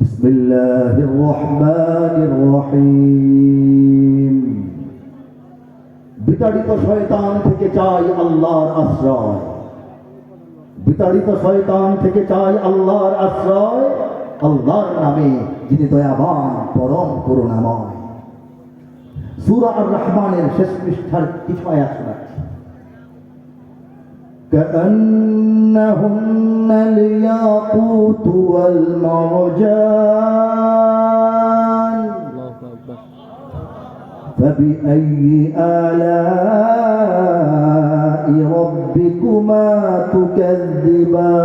বিসমিল্লাহির রহমানির রহিম। বিতাড়িত শয়তান থেকে চাই আল্লাহর আশ্রয়, বিতাড়িত শয়তান থেকে চাই আল্লাহর আশ্রয়, আল্লাহর নামে যিনি দয়াবান পরম করুণাময়। সূরা আর রহমানের শেষ পৃষ্ঠার কিছু আয়াত শোনাচ্ছি। كأنهن الياقوت والمرجان فبأي آلاء ربكما تكذبان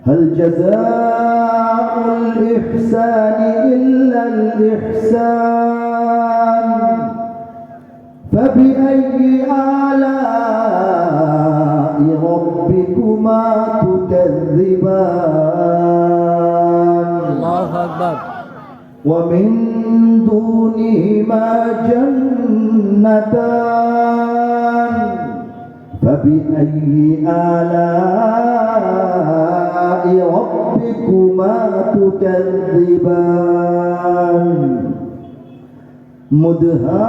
هل جزاء الإحسان إلا الإحسان فبأي آلاء ربكما تكذبان الله أكبر ومن دونهما جنتان فبأي آلاء ربكما تكذبان مدهامتان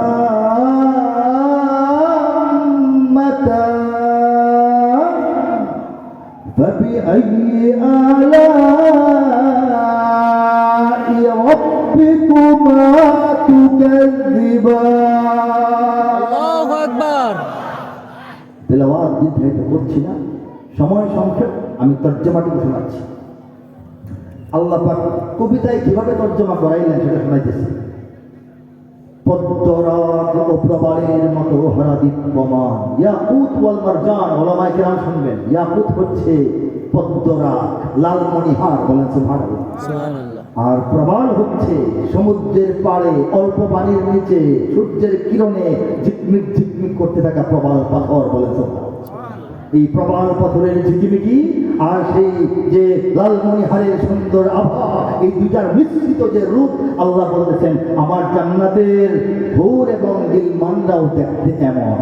فبأي آلاء ربكما تكذبان الله أكبر তেলাওয়াত দীর্ঘায়িত করছি না, সময় সংক্ষেপ, আমি তর্জমাটুকু শোনাচ্ছি। আল্লাহ পাক কবিতায় কিভাবে তর্জমা করাইলেন সেটা শোনাইতেছি। পদ্মরাগ ও প্রবালের মতো হরা দীপ্যমান, ইয়াকুত ওয়াল মারজান, ওলামায়ে কেরাম শুনবেন। ইয়াকুত হচ্ছে পদ্মরাগ, লালমণিহার, বলেন সুবহানাল্লাহ। সুবহানাল্লাহ। আর প্রবাল হচ্ছে সমুদ্রের পাড়ে অল্প পানির নিচে সূর্যের কিরণে ঝিকমিক ঝিকমিক করতে থাকা প্রবাল পাথর, বলেন সুবহানাল্লাহ। এই প্রবাল পাথরের ঝিকিমিকি আর সেই যে লালমণিহারের সুন্দর আভা, এই দুইটার মিশ্রিত যে রূপ, আল্লাহ বলতেছেন আমার জান্নাতের হুর এবং গিলমানরাও দেখতে এমন।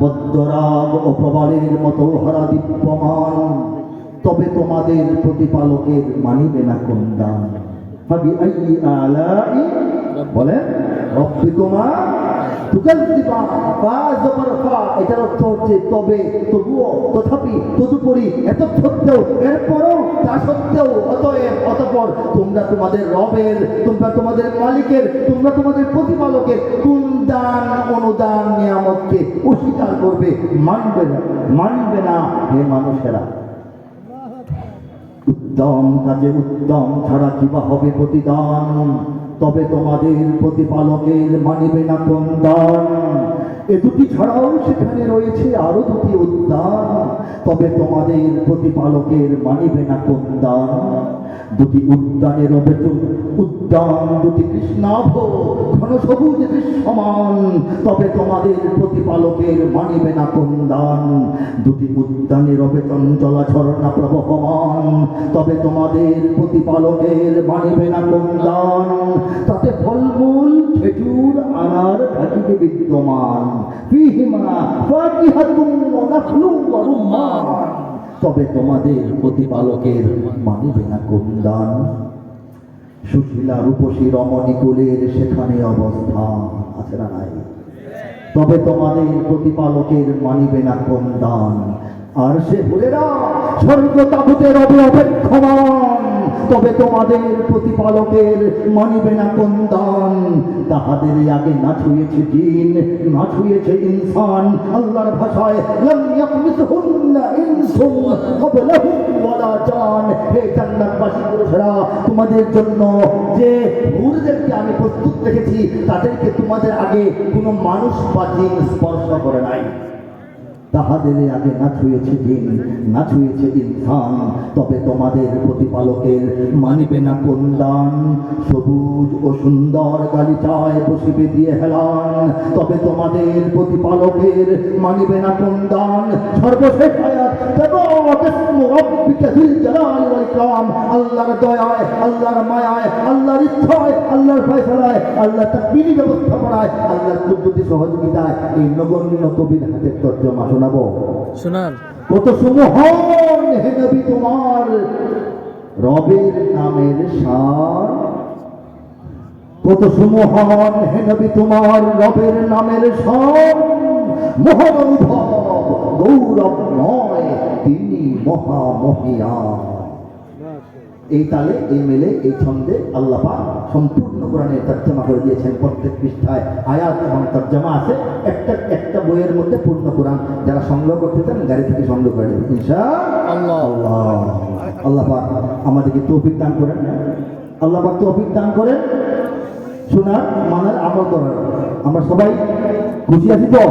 পদ্মরাগ ও প্রবালের মতো হরা দীপ্যমান, তবে তোমাদের প্রতিপালকের মানিবে না কোন দান। ফাবিআইয়ি আলাই বলে রব্বিকুমা তুকাজ্জিবান। ফা জবর ফা, এটার অর্থ হচ্ছে তবে, তবুও, তথাপি, তদুপরি, এত সত্ত্বেও, এরপরও, তা সত্ত্বেও, অতএব, অতঃপর তোমরা তোমাদের রবের, তোমরা তোমাদের মালিকের, তোমরা তোমাদের প্রতিপালকের কোন দান অনুদান নিয়ামতকে অস্বীকার করবে, মানবে না, মানবে না হে মানুষেরা। উত্তম কাজে উত্তম ছাড়া কিবা হবে প্রতিদান, তবে তোমাদের প্রতিপালকের মানিবে না কোন দান। এ দুটি ছাড়াও সেখানে রয়েছে আরো দুটি উদ্যান, তবে তোমাদের প্রতিপালকের মানিবে না কোন দান। দুটি উদ্যানের বেতন উদ্যান দুটি কৃষ্ণাভ ঘন সবুজ দৃশ্যমান, তবে তোমাদের প্রতিপালকের মানিবে না কোন দান। দুটি উদ্যানের বেতন চলা ঝর্ণা প্রবহমান, তবে তোমাদের প্রতিপালকের মানিবে না কোন দান। তাতে ফলমূল খেজুর আনার ঢাকিতে বিদ্যমান, ফিহিমা ফাকিহাতুন ওয়া নাখলুন ওয়া রুম্মান, তবে তোমাদের প্রতিপালকের মানিবে না কোন দান। সুশীলা রূপসী রমণী কুলের সেখানে অবস্থান আছে না নাই, তবে তোমাদের প্রতিপালকের মানিবে না কোন দান। আর সে হুরেরা স্বর্গ তাবুতের অপেক্ষমান, তবে তোমাদের প্রতিপালকের মানিবে না কোন দান। তাহাদের আগে না ছুঁয়েছে জিন, না ছুঁয়েছে ইনসান, আল্লাহর ভাষায় লাম ইয়াকমিসহুন্না ইনসুন ক্বাবলাহুম ওয়ালা জান। হে জান্নাতবাসী পুরুষেরা, তোমাদের জন্য যে হুরদেরকে আমি প্রস্তুত রেখেছি, তাদেরকে তোমাদের আগে কোনো মানুষ বা জিন স্পর্শ করে নাই। তাহাদের আগে না ছুঁয়েছে জিন, না ছুঁয়েছে ইনসান, তবে তোমাদের প্রতিপালকের মানিবে না কোন দান। সবুজ ও সুন্দর গালিচায় বসিবে দিয়ে হেলান, তবে তোমাদের প্রতিপালকের মানিবে না কোন দান। সর্বশেষ আয়াত, আল্লাহর দয়ায়, আল্লাহর মায়ায়, আল্লাহর ইচ্ছায়, আল্লাহর ফয়সালায়, আল্লাহ তাকবীরি ব্যবস্থাপনায়, আল্লাহর কুদরতি সহযোগিতায় এই নগণ্য কবির হাতে তর্জমা শোনাবো। শোনান। কত সুমহান হে নবী তোমার রবের নামের শান, কত সুমহান হে নবী তোমার রবের নামের শান, মহান অনুভব গৌরবময় তিনি মহামহিয়ান। এই তালে এই মেলে এই ছন্দে আল্লাহ পাক সম্পূর্ণ কোরআনের তর্জমা করে দিয়েছেন। প্রত্যেক পৃষ্ঠায় আয়াত এবং তর্জমা আছে। একটা একটা বইয়ের মধ্যে পূর্ণ কোরআন। যারা সংগ্রহ করতে চান গাড়ি থেকে সংগ্রহ করে দেবেন ইনশাআল্লাহ। আল্লাহ পাক আমাদেরকে তৌফিক দান করেন। আল্লাহ পাক তৌফিক দান করেন শোনার, মানার, আমল করার। আমরা সবাই খুশি আছি তো?